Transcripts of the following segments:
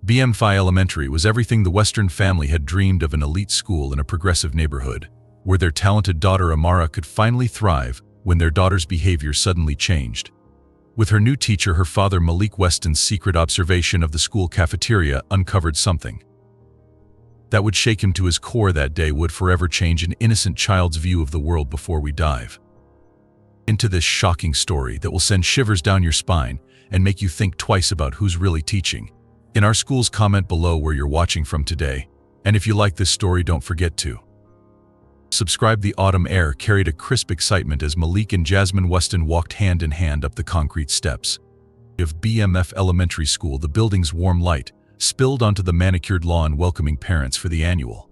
BMFI Elementary was everything the Western family had dreamed of: an elite school in a progressive neighborhood, where their talented daughter Amara could finally thrive when their daughter's behavior suddenly changed. With her new teacher, her father Malik Weston's secret observation of the school cafeteria uncovered something that would shake him to his core. That day would forever change an innocent child's view of the world. Before we dive into this shocking story that will send shivers down your spine and make you think twice about who's really teaching, in our schools, comment below where you're watching from today. And if you like this story, don't forget to subscribe. The autumn air carried a crisp excitement as Malik and Jasmine Weston walked hand in hand up the concrete steps of BMF Elementary School. The building's warm light spilled onto the manicured lawn, welcoming parents for the annual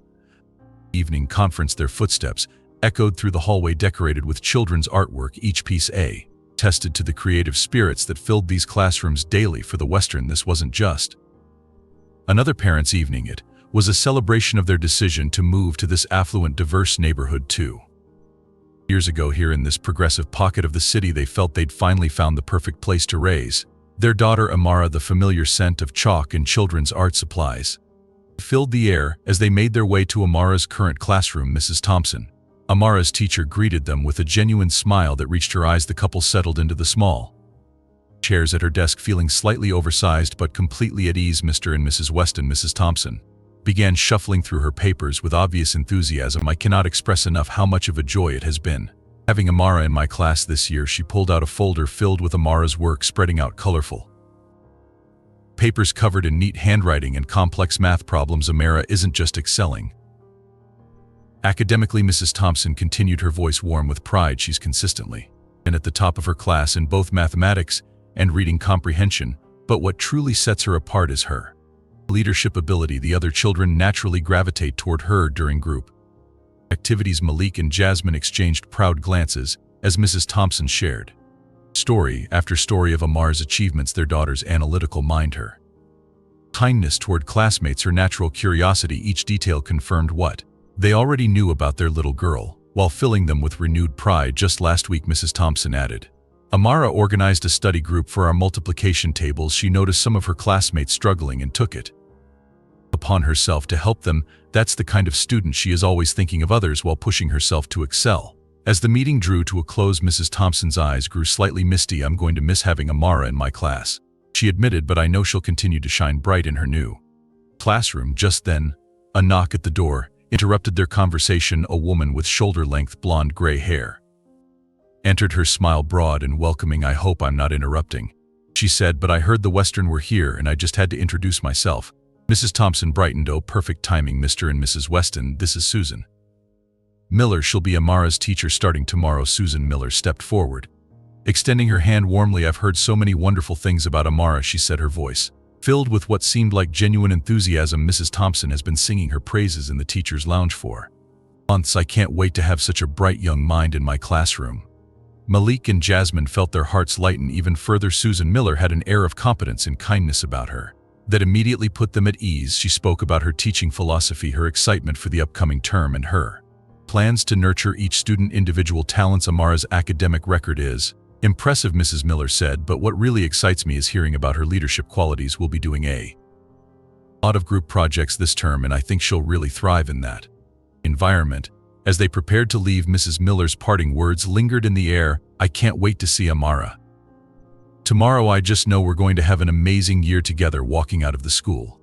evening conference. Their footsteps echoed through the hallway, decorated with children's artwork, each piece attested to the creative spirits that filled these classrooms daily. For the Western, this wasn't just another parents' evening. It was a celebration of their decision to move to this affluent, diverse neighborhood 2 years ago. Here in this progressive pocket of the city, they felt they'd finally found the perfect place to raise their daughter Amara. The familiar scent of chalk and children's art supplies filled the air as they made their way to Amara's current classroom. Mrs. Thompson, Amara's teacher, greeted them with a genuine smile that reached her eyes. The couple settled into the small chairs at her desk, feeling slightly oversized but completely at ease. Mr. and Mrs. Weston, Mrs. Thompson began shuffling through her papers with obvious enthusiasm. I cannot express enough how much of a joy it has been having Amara in my class this year. She pulled out a folder filled with Amara's work, spreading out colorful papers covered in neat handwriting and complex math problems. Amara isn't just excelling academically, Mrs. Thompson continued, her voice warm with pride. She's consistently been at the top of her class in both mathematics and reading comprehension, but what truly sets her apart is her leadership ability. The other children naturally gravitate toward her during group activities. Malik and Jasmine exchanged proud glances as Mrs. Thompson shared story after story of Amara's achievements. Their daughter's analytical mind, her kindness toward classmates, her natural curiosity, each detail confirmed what they already knew about their little girl, while filling them with renewed pride. Just last week, Mrs. Thompson added, Amara organized a study group for our multiplication tables. She noticed some of her classmates struggling and took it upon herself to help them. That's the kind of student she is, always thinking of others while pushing herself to excel. As the meeting drew to a close, Mrs. Thompson's eyes grew slightly misty. I'm going to miss having Amara in my class, she admitted, but I know she'll continue to shine bright in her new classroom. Just then, a knock at the door interrupted their conversation. A woman with shoulder-length blonde-gray hair entered, her smile broad and welcoming. I hope I'm not interrupting, she said, but I heard the Western were here and I just had to introduce myself. Mrs. Thompson brightened. Oh, perfect timing, Mr. and Mrs. Weston. This is Susan Miller. She'll be Amara's teacher starting tomorrow. Susan Miller stepped forward, extending her hand warmly. I've heard so many wonderful things about Amara, she said, her voice filled with what seemed like genuine enthusiasm. Mrs. Thompson has been singing her praises in the teacher's lounge for months. I can't wait to have such a bright young mind in my classroom. Malik and Jasmine felt their hearts lighten even further. Susan Miller had an air of competence and kindness about her that immediately put them at ease. She spoke about her teaching philosophy, her excitement for the upcoming term, and her plans to nurture each student's individual talents. Amara's academic record is impressive, Mrs. Miller said, but what really excites me is hearing about her leadership qualities. We'll be doing a lot of group projects this term, and I think she'll really thrive in that environment. As they prepared to leave, Mrs. Miller's parting words lingered in the air. I can't wait to see Amara tomorrow. I just know we're going to have an amazing year together. Walking out of the school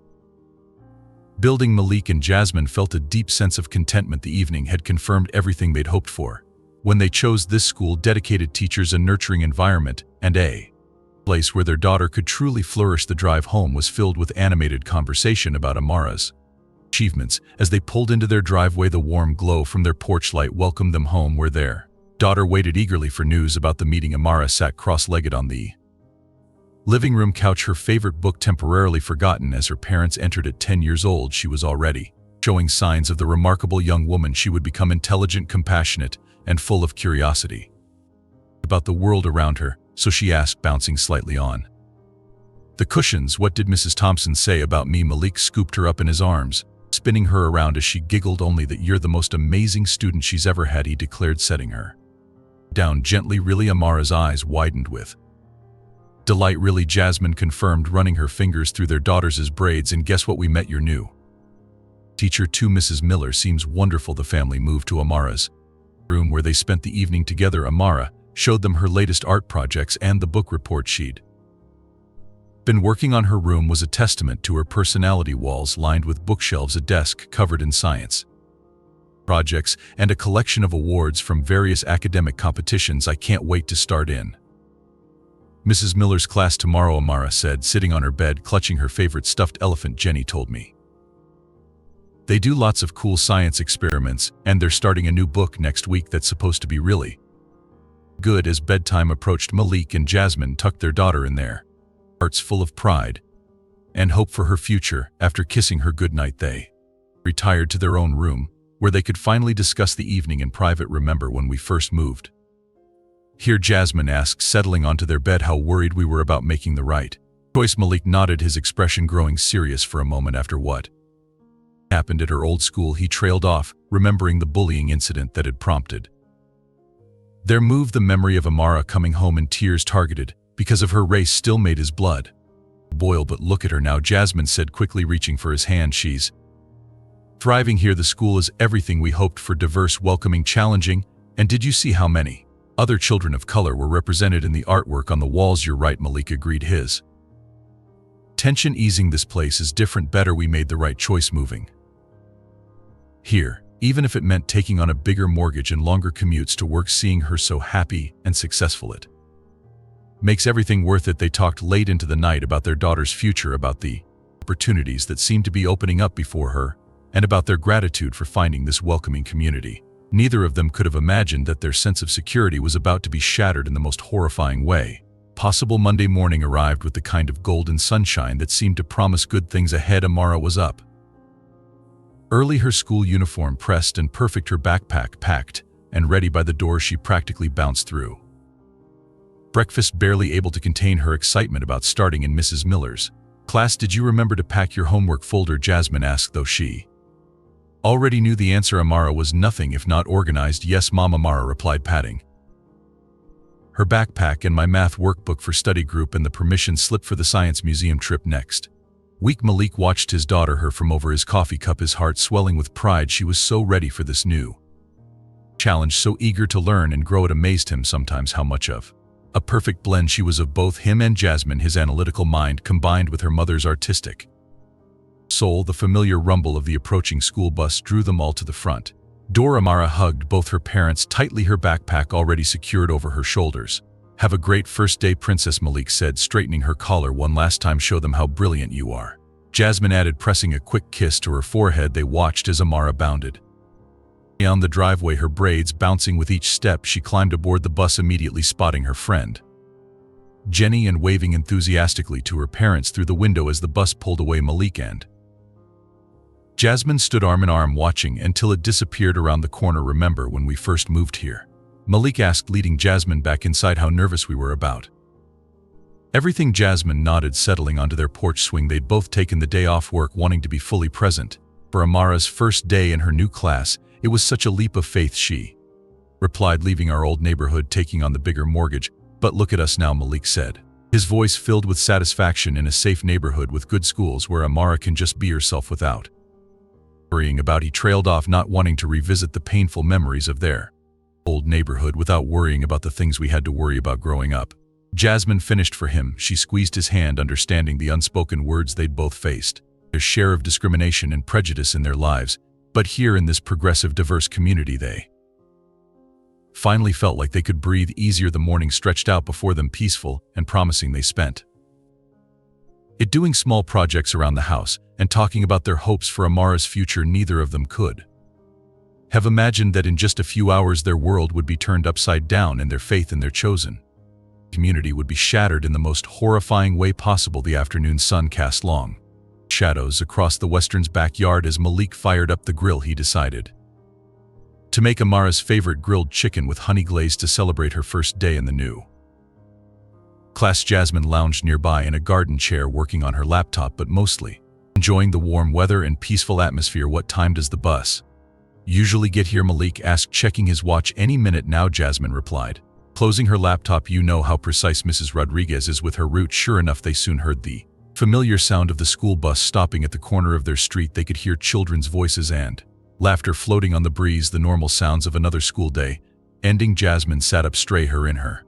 building, Malik and Jasmine felt a deep sense of contentment. The evening had confirmed everything they'd hoped for when they chose this school: dedicated teachers, a nurturing environment, and a place where their daughter could truly flourish. The drive home was filled with animated conversation about Amara's achievements. As they pulled into their driveway, the warm glow from their porch light welcomed them home, where their daughter waited eagerly for news about the meeting. Amara sat cross-legged on the living room couch, her favorite book temporarily forgotten. As her parents entered at 10 years old, she was already showing signs of the remarkable young woman she would become: intelligent, compassionate, and full of curiosity about the world around her. So she asked, bouncing slightly on the cushions, what did Mrs. Thompson say about me? Malik scooped her up in his arms, spinning her around as she giggled. Only that you're the most amazing student she's ever had, he declared, setting her down gently. Really? Amara's eyes widened with Delight really, Jasmine confirmed, running her fingers through their daughter's braids. And guess what, we met your new teacher too, Mrs. Miller. Seems wonderful. The family moved to Amara's room where they spent the evening together. Amara showed them her latest art projects and the book report she'd been working on. Her room was a testament to her personality, walls lined with bookshelves, a desk covered in science projects, and a collection of awards from various academic competitions. I can't wait to start in Mrs. Miller's class tomorrow, Amara said, sitting on her bed clutching her favorite stuffed elephant. Jenny told me they do lots of cool science experiments, and they're starting a new book next week that's supposed to be really good. As bedtime approached, Malik and Jasmine tucked their daughter in their hearts, full of pride and hope for her future. After kissing her goodnight, they retired to their own room, where they could finally discuss the evening in private. Remember when we first moved here? Jasmine asked, settling onto their bed. How worried we were about making the right choice. Malik nodded, his expression growing serious for a moment. After what happened at her old school, he trailed off, remembering the bullying incident that had prompted their move. The memory of Amara coming home in tears, targeted because of her race, still made his blood boil. But look at her now, Jasmine said, quickly reaching for his hand. She's thriving here. The school is everything we hoped for: diverse, welcoming, challenging. And did you see how many other children of color were represented in the artwork on the walls? You're right, Malik agreed, his tension easing. This place is different, better. We made the right choice moving here, even if it meant taking on a bigger mortgage and longer commutes to work. Seeing her so happy and successful, it makes everything worth it. They talked late into the night about their daughter's future, about the opportunities that seemed to be opening up before her, and about their gratitude for finding this welcoming community. Neither of them could have imagined that their sense of security was about to be shattered in the most horrifying way possible. Monday morning arrived with the kind of golden sunshine that seemed to promise good things ahead. Amara was up early, her school uniform pressed and perfect, her backpack packed and ready by the door she practically bounced through breakfast, barely able to contain her excitement about starting in Mrs. Miller's class. Did you remember to pack your homework folder? Jasmine asked, though she already knew the answer. Amara was nothing if not organized. Yes, Mom, Amara replied, patting her backpack and my math workbook for study group and the permission slip for the science museum trip next week. Malik watched his daughter her from over his coffee cup, his heart swelling with pride. She was so ready for this new challenge, so eager to learn and grow. It amazed him sometimes how much of a perfect blend she was of both him and Jasmine, his analytical mind combined with her mother's artistic soul. The familiar rumble of the approaching school bus drew them all to the front door. Amara hugged both her parents tightly, her backpack already secured over her shoulders. Have a great first day, Princess, Malik said, straightening her collar one last time. Show them how brilliant you are, Jasmine added, pressing a quick kiss to her forehead. They watched as Amara bounded down the driveway, her braids bouncing with each step. She climbed aboard the bus, immediately spotting her friend Jenny and waving enthusiastically to her parents through the window as the bus pulled away. Malik and Jasmine stood arm in arm watching until it disappeared around the corner. Remember when we first moved here? Malik asked, leading Jasmine back inside. How nervous we were about everything. Jasmine nodded, settling onto their porch swing. They'd both taken the day off work, wanting to be fully present for Amara's first day in her new class. It was such a leap of faith, she replied, leaving our old neighborhood, taking on the bigger mortgage. But look at us now, Malik said, his voice filled with satisfaction. In a safe neighborhood with good schools where Amara can just be herself without worrying about. He trailed off, not wanting to revisit the painful memories of their old neighborhood without worrying about the things we had to worry about growing up. Jasmine finished for him. She squeezed his hand, understanding the unspoken words they'd both faced, their share of discrimination and prejudice in their lives. But here in this progressive, diverse community, they finally felt like they could breathe easier. The morning stretched out before them, peaceful and promising. They spent it doing small projects around the house and talking about their hopes for Amara's future. Neither of them could have imagined that in just a few hours their world would be turned upside down and their faith in their chosen community would be shattered in the most horrifying way possible. The afternoon sun cast long shadows across the Western's backyard as Malik fired up the grill. He decided to make Amara's favorite grilled chicken with honey glaze to celebrate her first day in the new class. Jasmine lounged nearby in a garden chair, working on her laptop, but mostly enjoying the warm weather and peaceful atmosphere. What time does the bus usually get here? Malik asked, checking his watch. Any minute now, Jasmine replied. Closing her laptop, you know how precise Mrs. Rodriguez is with her route. Sure enough, they soon heard the familiar sound of the school bus stopping at the corner of their street. They could hear children's voices and laughter floating on the breeze, the normal sounds of another school day. Ending, Jasmine sat up straight, her in her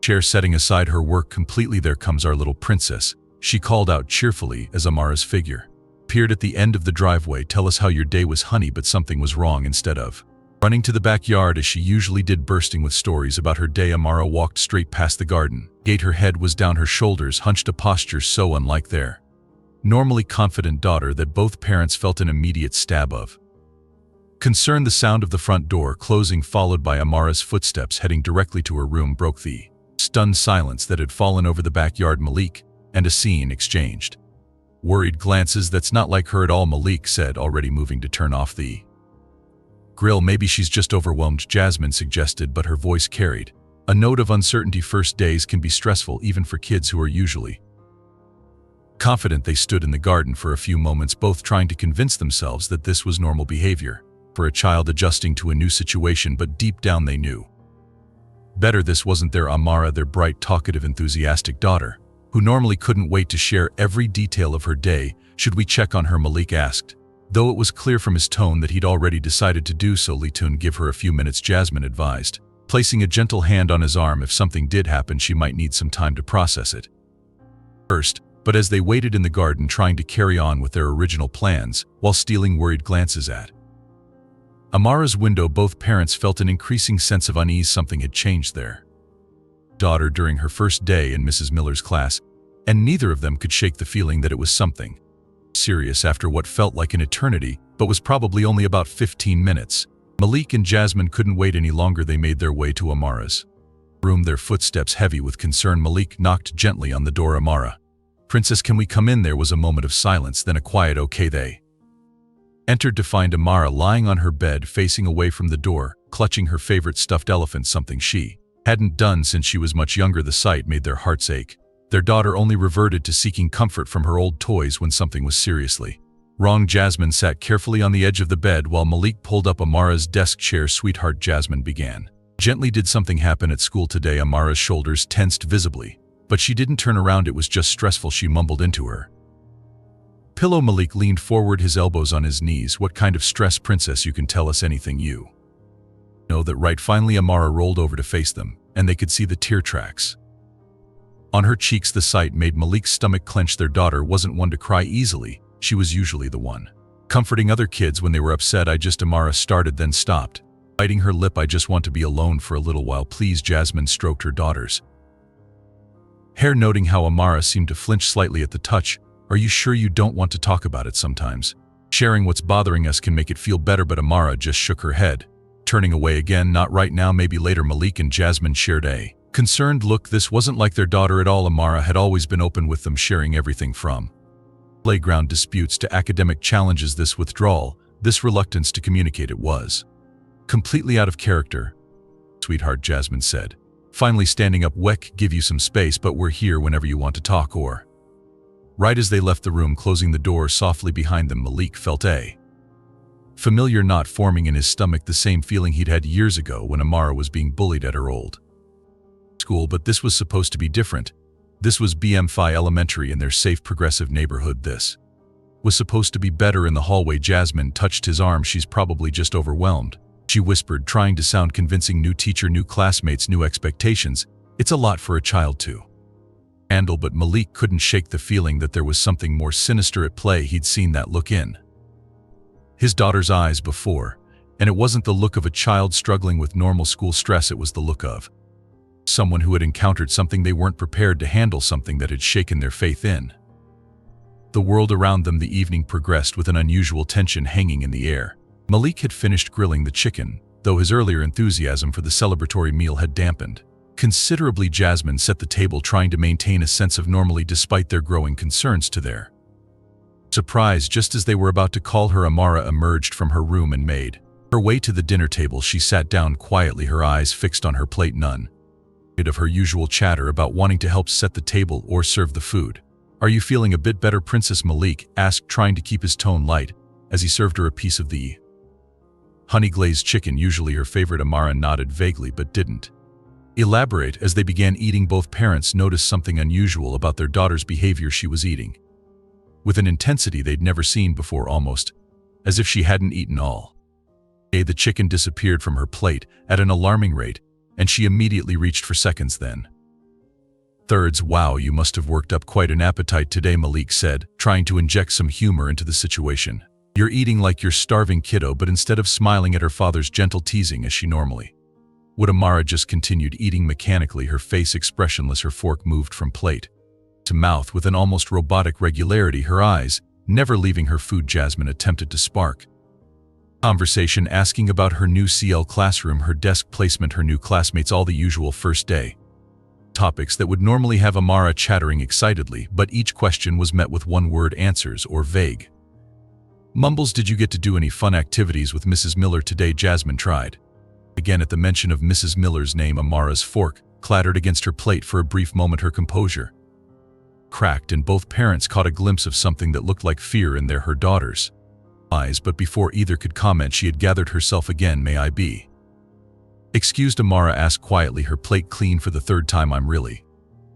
chair, setting aside her work completely. There comes our little princess, she called out cheerfully as Amara's figure appeared at the end of the driveway. Tell us how your day was, honey. But something was wrong. Instead of running to the backyard as she usually did, bursting with stories about her day, Amara walked straight past the garden gate. Her head was down, her shoulders hunched, a posture so unlike their normally confident daughter that both parents felt an immediate stab of concern. The sound of the front door closing, followed by Amara's footsteps heading directly to her room, broke the stunned silence that had fallen over the backyard. Malik and Asin exchanged worried glances. That's not like her at all, Malik said, already moving to turn off the grill. Maybe she's just overwhelmed, Jasmine suggested, but her voice carried a note of uncertainty. First days can be stressful, even for kids who are usually confident. They stood in the garden for a few moments, both trying to convince themselves that this was normal behavior for a child adjusting to a new situation, but deep down they knew better. This wasn't their Amara, their bright, talkative, enthusiastic daughter, who normally couldn't wait to share every detail of her day. Should we check on her, Malik asked, though it was clear from his tone that he'd already decided to do so. Litun, give her a few minutes, Jasmine advised, placing a gentle hand on his arm. If something did happen, she might need some time to process it first. But as they waited in the garden, trying to carry on with their original plans while stealing worried glances at Amara's window, both parents felt an increasing sense of unease. Something had changed their daughter during her first day in Mrs. Miller's class, and neither of them could shake the feeling that it was something serious. After what felt like an eternity, but was probably only about 15 minutes, Malik and Jasmine couldn't wait any longer. They made their way to Amara's room, their footsteps heavy with concern. Malik knocked gently on the door. Amara, Princess, can we come in? There was a moment of silence, then a quiet okay. They entered to find Amara lying on her bed, facing away from the door, clutching her favorite stuffed elephant, something she hadn't done since she was much younger. The sight made their hearts ache. Their daughter only reverted to seeking comfort from her old toys when something was seriously wrong. Jasmine sat carefully on the edge of the bed while Malik pulled up Amara's desk chair. Sweetheart, Jasmine began gently, did something happen at school today? Amara's shoulders tensed visibly, but she didn't turn around. It was just stressful, she mumbled into her pillow. Malik leaned forward, his elbows on his knees. What kind of stress, Princess? You can tell us anything you know that, right? Finally, Amara rolled over to face them, and they could see the tear tracks on her cheeks. The sight made Malik's stomach clench. Their daughter wasn't one to cry easily. She was usually the one comforting other kids when they were upset. Amara started, then stopped, biting her lip. I just want to be alone for a little while, please. Jasmine stroked her daughter's hair, noting how Amara seemed to flinch slightly at the touch. Are you sure you don't want to talk about it? Sometimes sharing what's bothering us can make it feel better. But Amara just shook her head, turning away again. Not right now, maybe later. Malik and Jasmine shared a concerned look. This wasn't like their daughter at all. Amara had always been open with them, sharing everything from playground disputes to academic challenges. This withdrawal, this reluctance to communicate, it was completely out of character. Sweetheart, Jasmine said, finally standing up. Weck, give you some space, but we're here whenever you want to talk. Or right as they left the room, closing the door softly behind them, Malik felt a familiar knot forming in his stomach, the same feeling he'd had years ago when Amara was being bullied at her old school. But this was supposed to be different. This was BM5 Elementary in their safe, progressive neighborhood. This was supposed to be better. In the hallway, Jasmine touched his arm. She's probably just overwhelmed, she whispered, trying to sound convincing. New teacher, new classmates, new expectations. It's a lot for a child to handle. But Malik couldn't shake the feeling that there was something more sinister at play. He'd seen that look in his daughter's eyes before, and it wasn't the look of a child struggling with normal school stress. It was the look of someone who had encountered something they weren't prepared to handle, something that had shaken their faith in the world around them. The evening progressed with an unusual tension hanging in the air. Malik had finished grilling the chicken, though his earlier enthusiasm for the celebratory meal had dampened considerably. Jasmine set the table, trying to maintain a sense of normalcy despite their growing concerns. To their surprise, just as they were about to call her, Amara emerged from her room and made her way to the dinner table. She sat down quietly, her eyes fixed on her plate, none of her usual chatter about wanting to help set the table or serve the food. Are you feeling a bit better, Princess? Malik asked, trying to keep his tone light as he served her a piece of the honey-glazed chicken, usually her favorite. Amara nodded vaguely but didn't Elaborate. As they began eating, both parents noticed something unusual about their daughter's behavior. She was eating with an intensity they'd never seen before, almost as if she hadn't eaten all day. The chicken disappeared from her plate at an alarming rate, and she immediately reached for seconds then. Thirds. Wow, you must have worked up quite an appetite today, Malik said, trying to inject some humor into the situation. You're eating like you're starving, kiddo. But instead of smiling at her father's gentle teasing as she normally would, Amara just continued eating mechanically, her face expressionless. Her fork moved from plate to mouth with an almost robotic regularity, her eyes never leaving her food. Jasmine attempted to spark conversation, asking about her new CL classroom, her desk placement, her new classmates, all the usual first day topics that would normally have Amara chattering excitedly, but each question was met with one-word answers or vague mumbles. Did you get to do any fun activities with Mrs. Miller today? Jasmine tried. Again, at the mention of Mrs. Miller's name, Amara's fork clattered against her plate. For a brief moment, her composure cracked, and both parents caught a glimpse of something that looked like fear in her daughter's eyes. But before either could comment, she had gathered herself again. May I be excused? Amara asked quietly, her plate clean for the third time. I'm really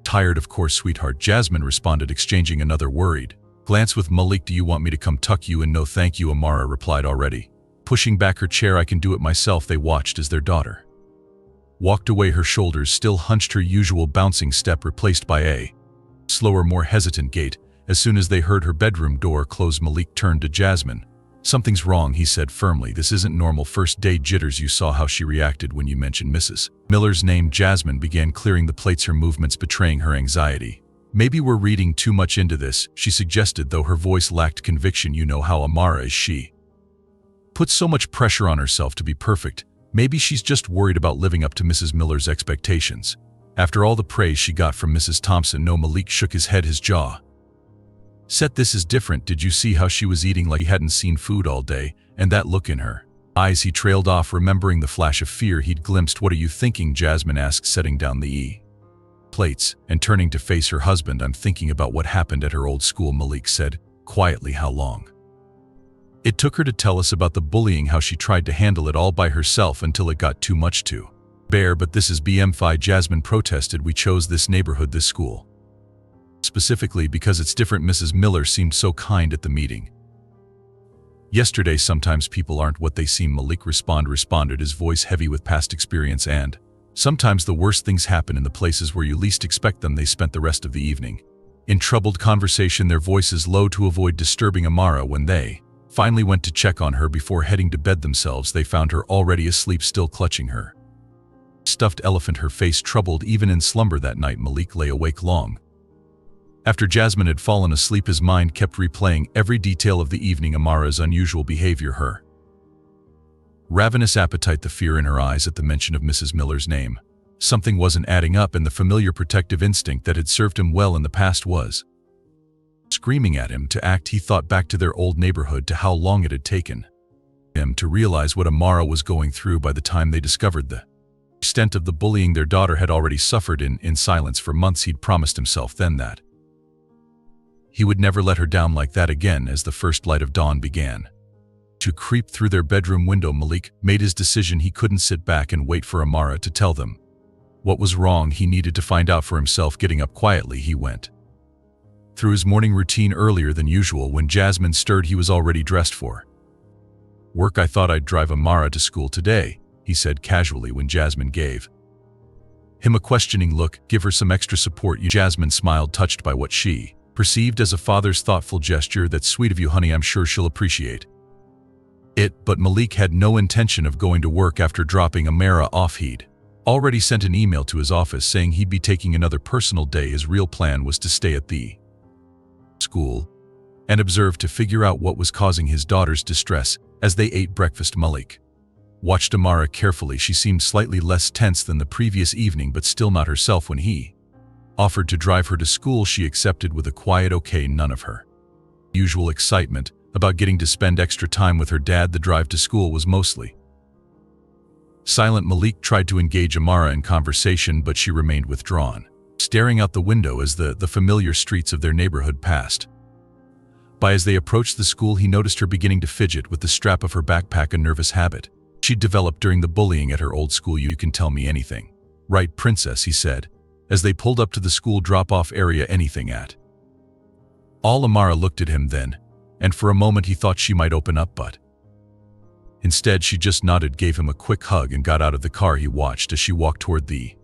tired. Of course, sweetheart, Jasmine responded, exchanging another worried glance with Malik. Do you want me to come tuck you in? No thank you, Amara replied, already pushing back her chair. I can do it myself. They watched as their daughter walked away, her shoulders still hunched, her usual bouncing step replaced by a slower, more hesitant gait. As soon as they heard her bedroom door close, Malik turned to Jasmine. Something's wrong, he said firmly. This isn't normal first day jitters. You saw how she reacted when you mentioned Mrs. Miller's name. Jasmine began clearing the plates, her movements betraying her anxiety. Maybe we're reading too much into this, she suggested, though her voice lacked conviction. You know how Amara is. She puts so much pressure on herself to be perfect. Maybe she's just worried about living up to Mrs. Miller's expectations. After all the praise she got from Mrs. Thompson. No, Malik shook his head, his jaw set. This is different. Did you see how she was eating like he hadn't seen food all day? And that look in her eyes? He trailed off, remembering the flash of fear he'd glimpsed. What are you thinking? Jasmine asked, setting down the plates and turning to face her husband. I'm thinking about what happened at her old school, Malik said quietly. How long it took her to tell us about the bullying, how she tried to handle it all by herself until it got too much to bear. But this is BMFI, Jasmine protested. We chose this neighborhood, this school, specifically because it's different. Mrs. Miller seemed so kind at the meeting yesterday. Sometimes people aren't what they seem, Malik responded, his voice heavy with past experience. And sometimes the worst things happen in the places where you least expect them. They spent the rest of the evening in troubled conversation, their voices low to avoid disturbing Amara. When they finally went to check on her before heading to bed themselves, they found her already asleep, still clutching her stuffed elephant, her face troubled. Even in slumber that night, Malik lay awake long after Jasmine had fallen asleep. His mind kept replaying every detail of the evening, Amara's unusual behavior, her ravenous appetite, the fear in her eyes at the mention of Mrs. Miller's name. Something wasn't adding up, and the familiar protective instinct that had served him well in the past was screaming at him to act. He thought back to their old neighborhood, to how long it had taken him to realize what Amara was going through. By the time they discovered the extent of the bullying their daughter had already suffered in silence for months, he'd promised himself then that he would never let her down like that again. As the first light of dawn began to creep through their bedroom window, Malik made his decision. He couldn't sit back and wait for Amara to tell them what was wrong. He needed to find out for himself. Getting up quietly, he went through his morning routine earlier than usual. When Jasmine stirred, he was already dressed for work. I thought I'd drive Amara to school today, he said casually when Jasmine gave him a questioning look. Give her some extra support. Jasmine smiled, touched by what she perceived as a father's thoughtful gesture. That's sweet of you, honey. I'm sure she'll appreciate it. But Malik had no intention of going to work after dropping Amara off. He'd already sent an email to his office saying he'd be taking another personal day. His real plan was to stay at the school and observe, to figure out what was causing his daughter's distress. As they ate breakfast, Malik watched Amara carefully. She seemed slightly less tense than the previous evening, but still not herself. When he offered to drive her to school, she accepted with a quiet okay. None of her usual excitement about getting to spend extra time with her dad. The drive to school was mostly silent. Malik tried to engage Amara in conversation, but she remained withdrawn, staring out the window as the familiar streets of their neighborhood passed by. As they approached the school, he noticed her beginning to fidget with the strap of her backpack, a nervous habit she'd developed during the bullying at her old school. You can tell me anything "Right, princess," he said, as they pulled up to the school drop-off area. "Anything at all?" Amara looked at him then, and for a moment he thought she might open up, but instead she just nodded, gave him a quick hug, and got out of the car. He watched as she walked toward the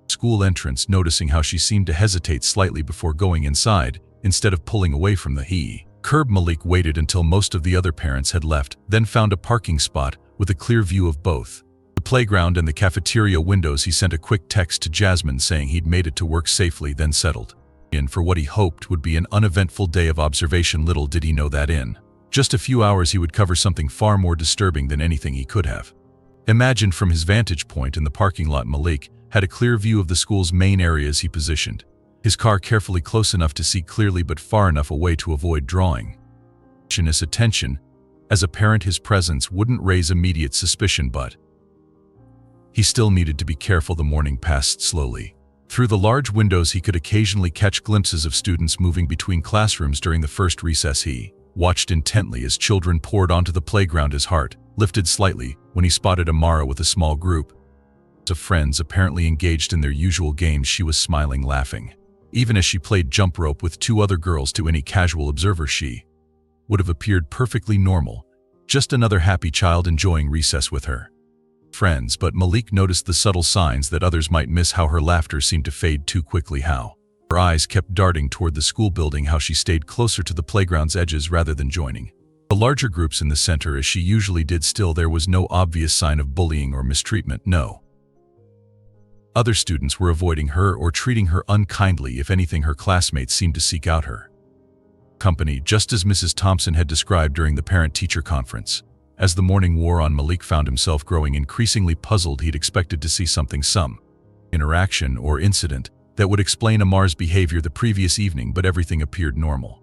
school entrance, noticing how she seemed to hesitate slightly before going inside, instead of pulling away from the curb. Malik waited until most of the other parents had left, then found a parking spot with a clear view of both the playground and the cafeteria windows. He sent a quick text to Jasmine saying he'd made it to work safely, then settled in for what he hoped would be an uneventful day of observation. Little did he know that in just a few hours he would cover something far more disturbing than anything he could have imagined. From his vantage point in the parking lot, Malik had a clear view of the school's main areas. He positioned his car carefully, close enough to see clearly but far enough away to avoid drawing his attention. As a parent, his presence wouldn't raise immediate suspicion, but he still needed to be careful. The morning passed slowly. Through the large windows he could occasionally catch glimpses of students moving between classrooms during the first recess. He watched intently as children poured onto the playground. His heart lifted slightly when he spotted Amara with a small group of friends apparently engaged in their usual games. She was smiling, laughing. Even as she played jump rope with two other girls, to any casual observer she would have appeared perfectly normal, just another happy child enjoying recess with her friends. But Malik noticed the subtle signs that others might miss: how her laughter seemed to fade too quickly, how her eyes kept darting toward the school building, how she stayed closer to the playground's edges rather than joining the larger groups in the center as she usually did. Still, there was no obvious sign of bullying or mistreatment. No other students were avoiding her or treating her unkindly. If anything, her classmates seemed to seek out her company, just as Mrs. Thompson had described during the parent-teacher conference. As the morning wore on, Malik found himself growing increasingly puzzled. He'd expected to see some interaction or incident that would explain Amar's behavior the previous evening, but everything appeared normal.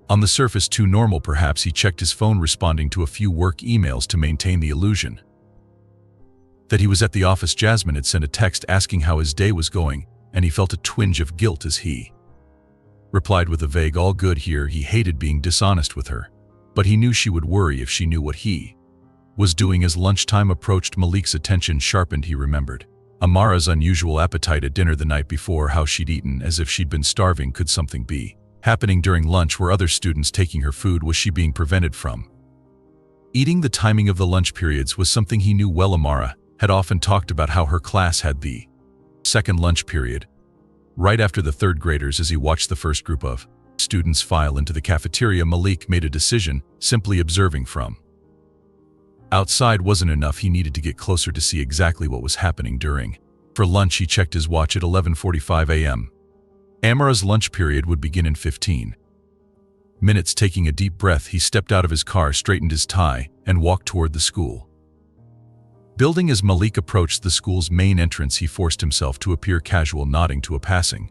On the surface, too normal perhaps. He checked his phone, responding to a few work emails to maintain the illusion that he was at the office. Jasmine had sent a text asking how his day was going, and he felt a twinge of guilt as he replied with a vague "all good here." He hated being dishonest with her, but he knew she would worry if she knew what he was doing. As lunchtime approached, Malik's attention sharpened. He remembered Amara's unusual appetite at dinner the night before, how she'd eaten as if she'd been starving. Could something be happening during lunch? Were other students taking her food? Was she being prevented from eating? The timing of the lunch periods was something he knew well. Amara had often talked about how her class had the second lunch period, right after the third graders. As he watched the first group of students file into the cafeteria, Malik made a decision. Simply observing from outside wasn't enough. He needed to get closer to see exactly what was happening during. For lunch, he checked his watch at 11:45 a.m. Amara's lunch period would begin in 15 minutes. Taking a deep breath, he stepped out of his car, straightened his tie, and walked toward the school building. As Malik approached the school's main entrance, he forced himself to appear casual, nodding to a passing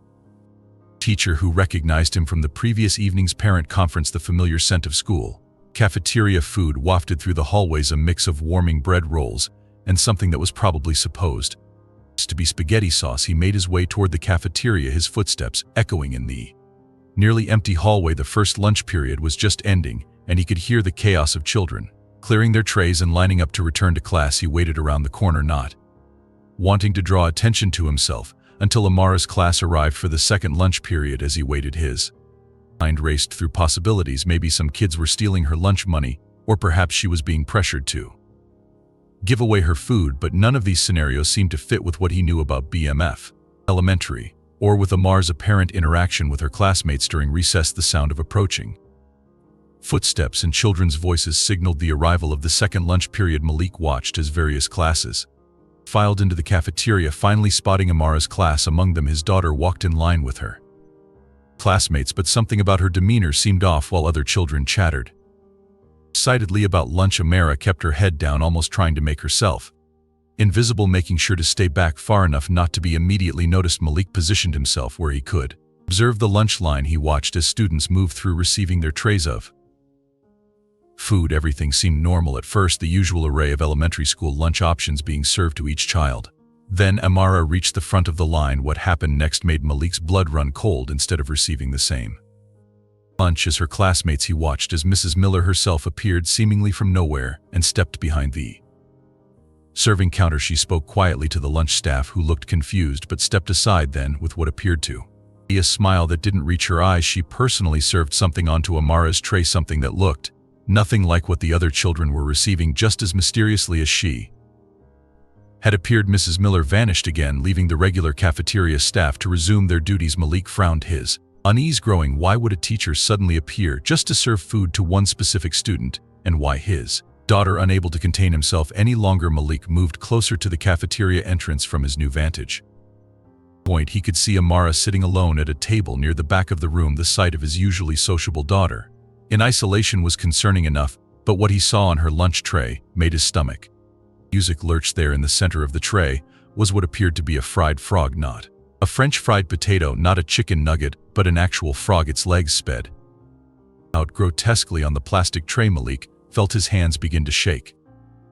teacher who recognized him from the previous evening's parent conference. The familiar scent of school cafeteria food wafted through the hallways, a mix of warming bread rolls and something that was probably supposed to be spaghetti sauce. He made his way toward the cafeteria, his footsteps echoing in the nearly empty hallway. The first lunch period was just ending, and he could hear the chaos of children clearing their trays and lining up to return to class. He waited around the corner, not wanting to draw attention to himself, until Amara's class arrived for the second lunch period. As he waited, his mind raced through possibilities. Maybe some kids were stealing her lunch money, or perhaps she was being pressured to give away her food, but none of these scenarios seemed to fit with what he knew about BMF Elementary, or with Amar's apparent interaction with her classmates during recess. The sound of approaching footsteps and children's voices signaled the arrival of the second lunch period. Malik watched as various classes filed into the cafeteria, finally spotting Amara's class. Among them, his daughter walked in line with her classmates, but something about her demeanor seemed off. While other children chattered excitedly about lunch, Amara kept her head down, almost trying to make herself invisible, making sure to stay back far enough not to be immediately noticed. Malik positioned himself where he could observe the lunch line. He watched as students moved through, receiving their trays of food. Everything seemed normal at first, the usual array of elementary school lunch options being served to each child. Then Amara reached the front of the line. What happened next made Malik's blood run cold. Instead of receiving the same lunch as her classmates, he watched as Mrs. Miller herself appeared seemingly from nowhere and stepped behind the Serving counter, she spoke quietly to the lunch staff, who looked confused but stepped aside then with what appeared to be a smile that didn't reach her eyes. She personally served something onto Amara's tray, something that looked nothing like what the other children were receiving. Just as mysteriously as she had appeared, Mrs. Miller vanished again, leaving the regular cafeteria staff to resume their duties. Malik frowned, his unease growing. Why would a teacher suddenly appear just to serve food to one specific student, and why his daughter? Unable to contain himself any longer, Malik moved closer to the cafeteria entrance. From his new vantage point, he could see Amara sitting alone at a table near the back of the room. The sight of his usually sociable daughter in isolation was concerning enough, but what he saw on her lunch tray made his stomach. Music lurched. There in the center of the tray was what appeared to be a fried frog, not a French fried potato, not a chicken nugget, but an actual frog. Its legs sped out grotesquely on the plastic tray. Malik felt his hands begin to shake.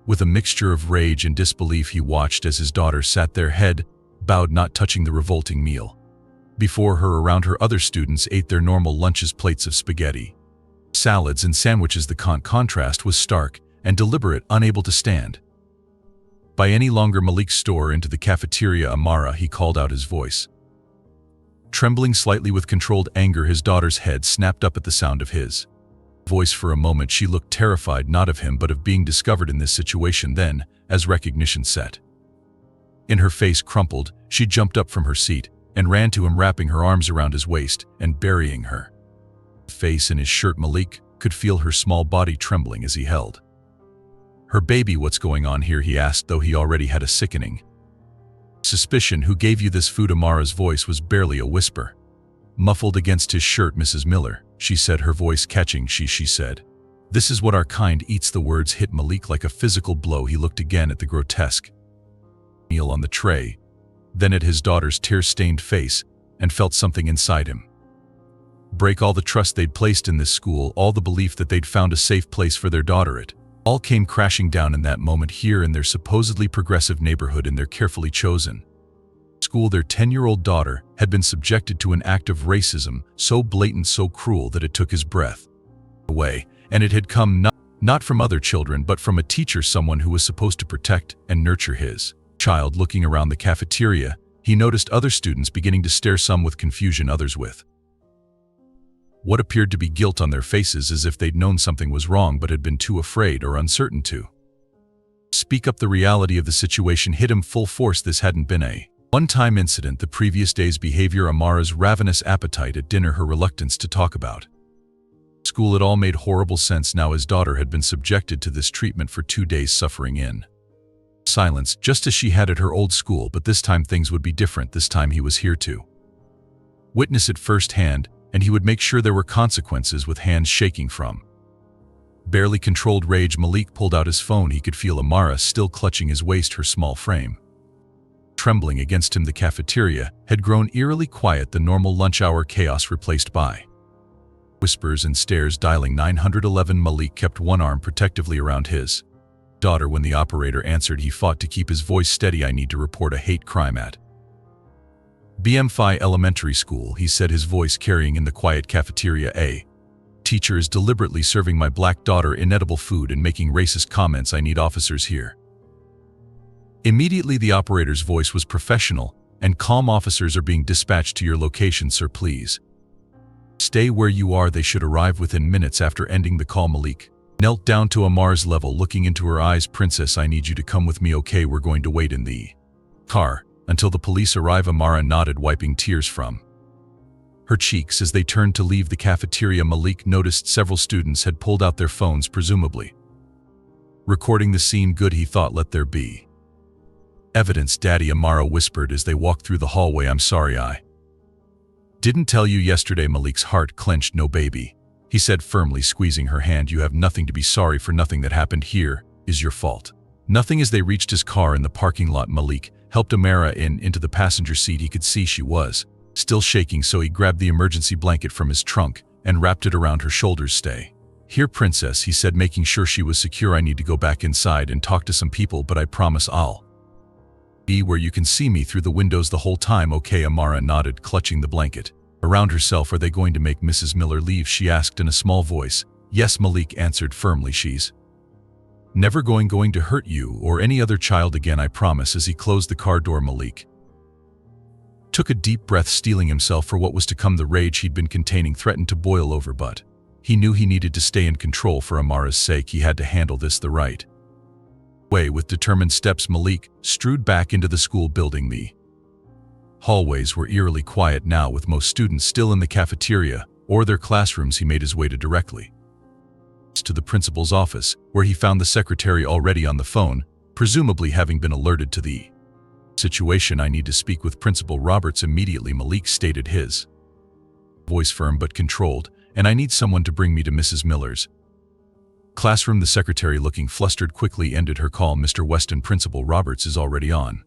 With a mixture of rage and disbelief, he watched as his daughter sat there, head bowed, not touching the revolting meal before her. Around her, other students ate their normal lunches, plates of spaghetti, salads, and sandwiches. The contrast was stark and deliberate. Unable to stand by any longer, Malik stormed into the cafeteria. Amara, he called out, his voice trembling slightly with controlled anger. His daughter's head snapped up at the sound of his voice. For a moment she looked terrified, not of him but of being discovered in this situation. Then, as recognition set in her face crumpled, she jumped up from her seat and ran to him, wrapping her arms around his waist and burying her face in his shirt. Malik could feel her small body trembling as he held her. Baby, what's going on here? He asked, though he already had a sickening suspicion. Who gave you this food? Amara's voice was barely a whisper, muffled against his shirt. Mrs. Miller, she said, her voice catching. She said, this is what our kind eats. The words hit Malik like a physical blow. He looked again at the grotesque meal on the tray, then at his daughter's tear-stained face, and felt something inside him break. All the trust they'd placed in this school, all the belief that they'd found a safe place for their daughter, it all came crashing down in that moment, here in their supposedly progressive neighborhood, in their carefully chosen school. Their 10-year-old daughter had been subjected to an act of racism so blatant, so cruel that it took his breath away, and it had come not from other children but from a teacher, someone who was supposed to protect and nurture his child. Looking around the cafeteria, he noticed other students beginning to stare, some with confusion, others with what appeared to be guilt on their faces, as if they'd known something was wrong but had been too afraid or uncertain to speak up. The reality of the situation hit him full force. This hadn't been a one-time incident. The previous day's behavior, Amara's ravenous appetite at dinner, her reluctance to talk about school, it all made horrible sense. Now his daughter had been subjected to this treatment for 2 days, suffering in silence, just as she had at her old school. But this time things would be different. This time he was here to witness it firsthand, and he would make sure there were consequences. With hands shaking from barely controlled rage, Malik pulled out his phone. He could feel Amara still clutching his waist, her small frame trembling against him. The cafeteria had grown eerily quiet, the normal lunch hour chaos replaced by whispers and stares. Dialing 911, Malik kept one arm protectively around his daughter. When the operator answered, he fought to keep his voice steady. I need to report a hate crime at BM5 Elementary School, he said, his voice carrying in the quiet cafeteria. A teacher is deliberately serving my black daughter inedible food and making racist comments. I need officers here immediately. The operator's voice was professional and calm. Officers are being dispatched to your location, sir. Please stay where you are. They should arrive within minutes. After ending the call, Malik knelt down to Amara's level, looking into her eyes. Princess, I need you to come with me, okay? We're going to wait in the car until the police arrive. Amara nodded, wiping tears from her cheeks as they turned to leave the cafeteria. Malik noticed several students had pulled out their phones, presumably recording the scene. Good, he thought, let there be evidence. Daddy, Amara whispered as they walked through the hallway. I'm sorry I didn't tell you yesterday. Malik's heart clenched. No, baby, he said firmly, squeezing her hand. You have nothing to be sorry for. Nothing that happened here is your fault. Nothing. As they reached his car in the parking lot, Malik helped Amara into the passenger seat. He could see she was still shaking, so he grabbed the emergency blanket from his trunk and wrapped it around her shoulders. Stay here, princess, he said, making sure she was secure. I need to go back inside and talk to some people, but I promise I'll be where you can see me through the windows the whole time. Okay, Amara nodded, clutching the blanket around herself. Are they going to make Mrs. Miller leave? She asked in a small voice. Yes, Malik answered firmly. She's Never going to hurt you or any other child again, I promise. As he closed the car door, Malik took a deep breath, steeling himself for what was to come. The rage he'd been containing threatened to boil over, but he knew he needed to stay in control. For Amara's sake, he had to handle this the right way. With determined steps, Malik strode back into the school building. The hallways were eerily quiet now, with most students still in the cafeteria or their classrooms. He made his way directly to the principal's office, where he found the secretary already on the phone, presumably having been alerted to the situation. I need to speak with Principal Roberts immediately, Malik stated, his voice firm but controlled, and I need someone to bring me to Mrs. Miller's classroom. The secretary, looking flustered, quickly ended her call. Mr. Weston, Principal Roberts is already on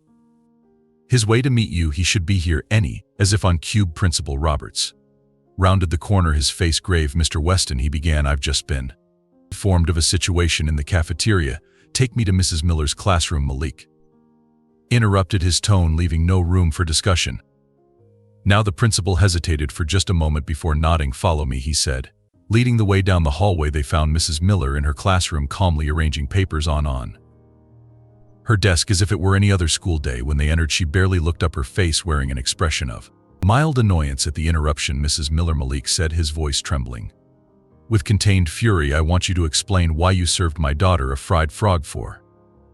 his way to meet you. He should be here as if on cue. Principal Roberts rounded the corner, his face grave. Mr. Weston, he began, I've just been informed of a situation in the cafeteria. Take me to Mrs. Miller's classroom. Malik interrupted, his tone leaving no room for discussion. Now the principal hesitated for just a moment before nodding. Follow me, he said. Leading the way down the hallway, they found Mrs. Miller in her classroom, calmly arranging papers on her desk as if it were any other school day. When they entered, she barely looked up, her face wearing an expression of mild annoyance at the interruption. Mrs. Miller, Malik said, his voice trembling with contained fury, I want you to explain why you served my daughter a fried frog for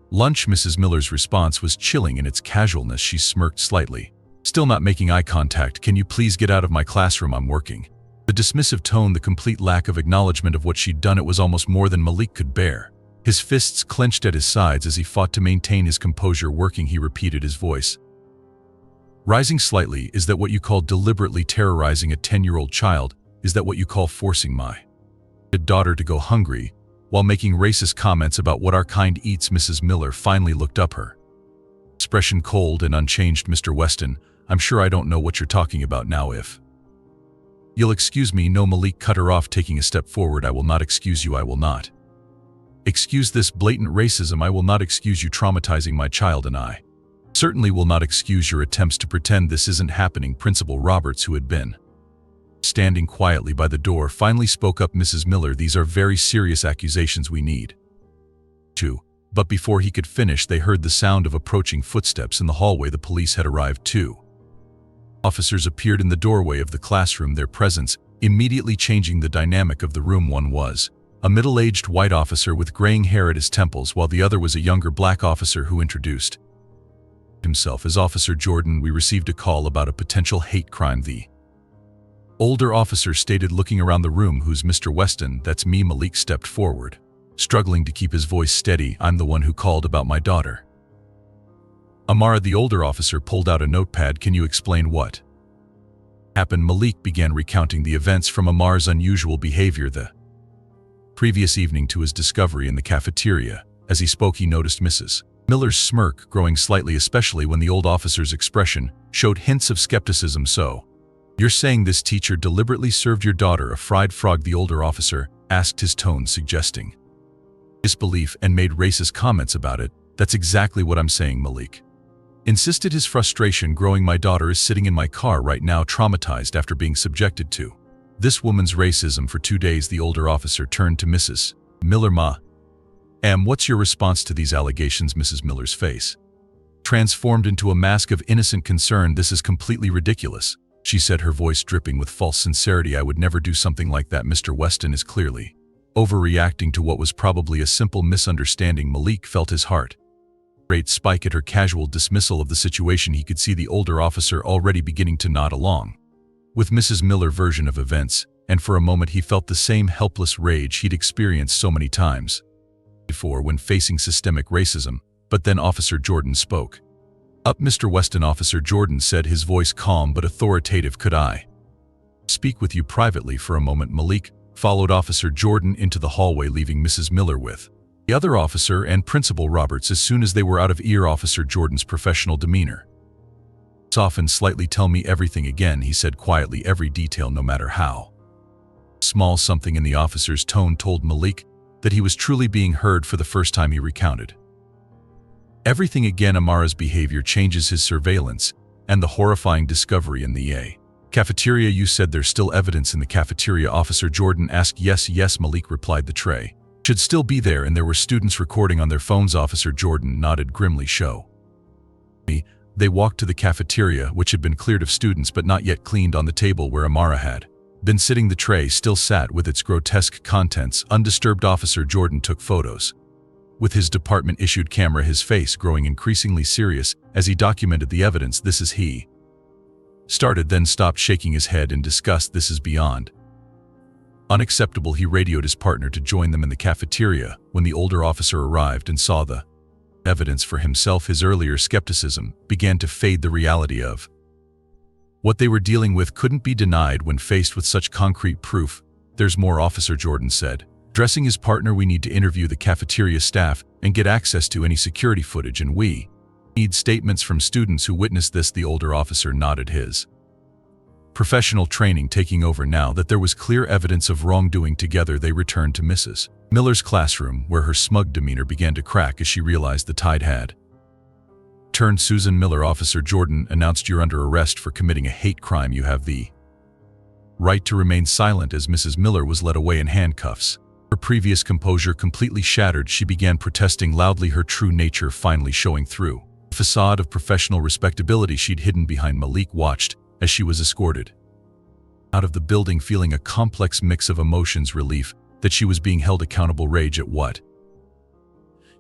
lunch. Mrs. Miller's response was chilling in its casualness. She smirked slightly, still not making eye contact. Can you please get out of my classroom? I'm working. The dismissive tone, the complete lack of acknowledgement of what she'd done, it was almost more than Malik could bear. His fists clenched at his sides as he fought to maintain his composure. Working, he repeated, his voice rising slightly. Is that what you call deliberately terrorizing a 10-year-old child? Is that what you call forcing my daughter to go hungry while making racist comments about what our kind eats? Mrs. Miller finally looked up, her expression cold and unchanged. Mr. Weston, I'm sure I don't know what you're talking about now. If you'll excuse me. No, Malik cut her off, taking a step forward. I will not excuse you. I will not excuse this blatant racism. I will not excuse you traumatizing my child, and I certainly will not excuse your attempts to pretend this isn't happening. Principal Roberts, who had been standing quietly by the door, finally spoke up. Mrs. Miller, these are very serious accusations. We need to. But before he could finish, they heard the sound of approaching footsteps in the hallway. The police had arrived too. Officers appeared in the doorway of the classroom, their presence immediately changing the dynamic of the room. One was a middle-aged white officer with graying hair at his temples, while the other was a younger black officer who introduced himself as Officer Jordan. We received a call about a potential hate crime, the older officer stated, looking around the room. Who's Mr. Weston? That's me. Malik stepped forward, struggling to keep his voice steady. I'm the one who called about my daughter, Amara. The older officer pulled out a notepad. Can you explain what happened? Malik began recounting the events, from Amara's unusual behavior the previous evening to his discovery in the cafeteria. As he spoke, he noticed Mrs. Miller's smirk growing slightly, especially when the old officer's expression showed hints of skepticism. So, you're saying this teacher deliberately served your daughter a fried frog? The older officer asked, his tone suggesting disbelief, and made racist comments about it. That's exactly what I'm saying, Malik insisted, his frustration growing. My daughter is sitting in my car right now, traumatized after being subjected to this woman's racism for 2 days. The older officer turned to Mrs. Miller. What's your response to these allegations? Mrs. Miller's face transformed into a mask of innocent concern. This is completely ridiculous, she said, her voice dripping with false sincerity. I would never do something like that. Mr. Weston is clearly overreacting to what was probably a simple misunderstanding. Malik felt his heart rate spike at her casual dismissal of the situation. He could see the older officer already beginning to nod along with Mrs. Miller's version of events, and for a moment he felt the same helpless rage he'd experienced so many times before when facing systemic racism. But then Officer Jordan spoke up. Mr. Weston, Officer Jordan said, his voice calm but authoritative, could I speak with you privately for a moment? Malik followed Officer Jordan into the hallway, leaving Mrs. Miller with the other officer and Principal Roberts. As soon as they were out of ear, Officer Jordan's professional demeanor softened slightly. Tell me everything again, he said quietly, every detail, no matter how small. Something in the officer's tone told Malik that he was truly being heard. For the first time, he recounted everything again. Amara's behavior, changes, his surveillance, and the horrifying discovery in the cafeteria. You said there's still evidence in the cafeteria? Officer Jordan asked. Yes, Malik replied. The tray Should still be there, and there were students recording on their phones. Officer Jordan nodded grimly. Show me. They walked to the cafeteria, which had been cleared of students but not yet cleaned. On the table where Amara had been sitting, the tray still sat with its grotesque contents undisturbed. Officer Jordan took photos with his department-issued camera, his face growing increasingly serious as he documented the evidence. This is he started, then stopped, shaking his head in disgust. This is beyond unacceptable. He radioed his partner to join them in the cafeteria. When the older officer arrived and saw the evidence for himself, his earlier skepticism began to fade. The reality of what they were dealing with couldn't be denied when faced with such concrete proof. There's more, Officer Jordan said, addressing his partner. We need to interview the cafeteria staff and get access to any security footage, and we need statements from students who witnessed this. The older officer nodded, his professional training taking over now that there was clear evidence of wrongdoing. Together they returned to Mrs. Miller's classroom, where her smug demeanor began to crack as she realized the tide had turned. Susan Miller, Officer Jordan announced, you're under arrest for committing a hate crime. You have the right to remain silent. As Mrs. Miller was led away in handcuffs, her previous composure completely shattered, she began protesting loudly, her true nature finally showing through. The facade of professional respectability she'd hidden behind Malik watched as she was escorted out of the building, feeling a complex mix of emotions: relief that she was being held accountable, rage at what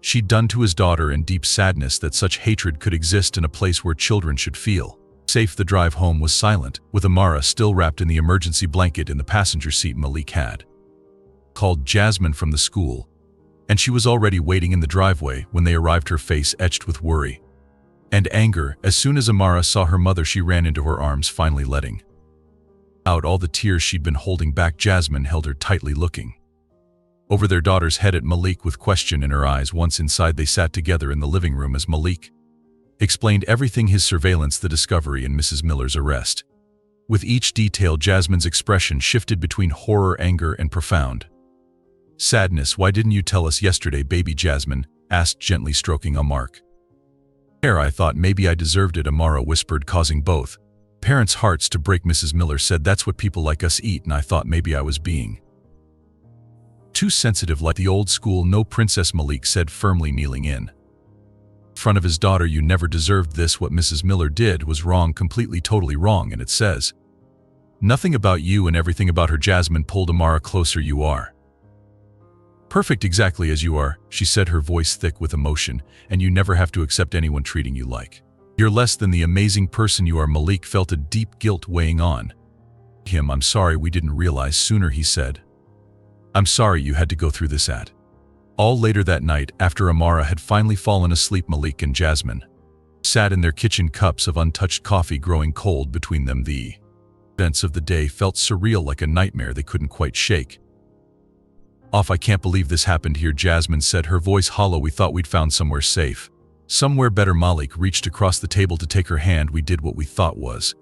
she'd done to his daughter, and deep sadness that such hatred could exist in a place where children should feel safe. The drive home was silent, with Amara still wrapped in the emergency blanket in the passenger seat. Malik had called Jasmine from the school, and she was already waiting in the driveway when they arrived, her face etched with worry and anger. As soon as Amara saw her mother, she ran into her arms, finally letting out all the tears she'd been holding back. Jasmine held her tightly, looking over their daughter's head at Malik with question in her eyes. Once inside, they sat together in the living room as Malik explained everything: his surveillance, the discovery, and Mrs. Miller's arrest. With each detail, Jasmine's expression shifted between horror, anger, and profound sadness. Why didn't you tell us yesterday, baby? Jasmine asked, gently stroking Amar's hair. I thought maybe I deserved it, Amara whispered, causing both parents' hearts to break. Mrs. Miller said, that's what people like us eat, and I thought maybe I was being too sensitive, like the old school. No, princess, Malik said firmly, kneeling in front of his daughter. You never deserved this. What Mrs. Miller did was wrong, completely, totally wrong, and it says nothing about you and everything about her. Jasmine pulled Amara closer. You are perfect, exactly as you are, she said, her voice thick with emotion, and you never have to accept anyone treating you like you're less than the amazing person you are. Malik felt a deep guilt weighing on him. I'm sorry we didn't realize sooner, he said. I'm sorry you had to go through this at all. Later that night, after Amara had finally fallen asleep, Malik and Jasmine sat in their kitchen, cups of untouched coffee growing cold between them. The events of the day felt surreal, like a nightmare they couldn't quite shake off. I can't believe this happened here, Jasmine said, her voice hollow. We thought we'd found somewhere safe, somewhere better. Malik reached across the table to take her hand. We did what we thought was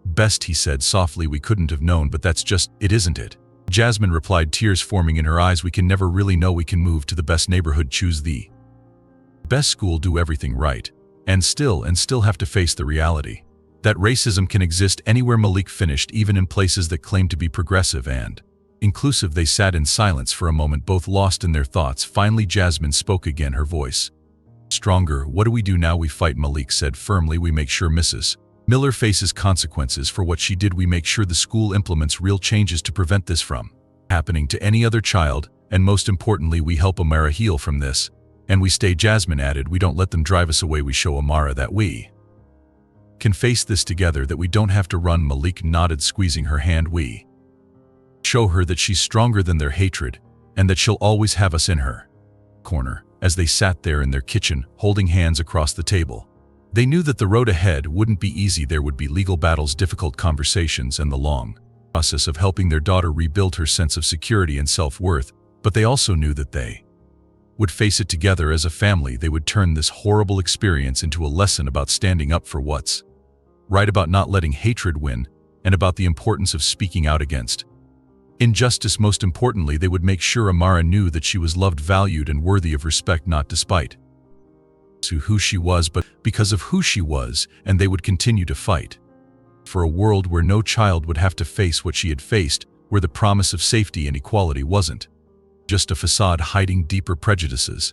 best, he said softly. We couldn't have known, but that's just it, isn't it? Jasmine replied, tears forming in her eyes. We can never really know. We can move to the best neighborhood, choose the best school, do everything right, and still have to face the reality that racism can exist anywhere. Malik finished, even in places that claim to be progressive and inclusive. They sat in silence for a moment, both lost in their thoughts. Finally, Jasmine spoke again, her voice stronger. What do we do now? We fight, Malik said firmly. We make sure Mrs. Miller faces consequences for what she did. We make sure the school implements real changes to prevent this from happening to any other child, and most importantly, we help Amara heal from this. And we stay, Jasmine added. We don't let them drive us away. We show Amara that we can face this together, that we don't have to run. Malik nodded, squeezing her hand. We show her that she's stronger than their hatred, and that she'll always have us in her corner. As they sat there in their kitchen, holding hands across the table, they knew that the road ahead wouldn't be easy. There would be legal battles, difficult conversations, and the long process of helping their daughter rebuild her sense of security and self-worth. But they also knew that they would face it together as a family. They would turn this horrible experience into a lesson about standing up for what's right, about not letting hatred win, and about the importance of speaking out against injustice. Most importantly, they would make sure Amara knew that she was loved, valued, and worthy of respect, not despite who she was, but because of who she was. And they would continue to fight for a world where no child would have to face what she had faced, where the promise of safety and equality wasn't just a facade hiding deeper prejudices.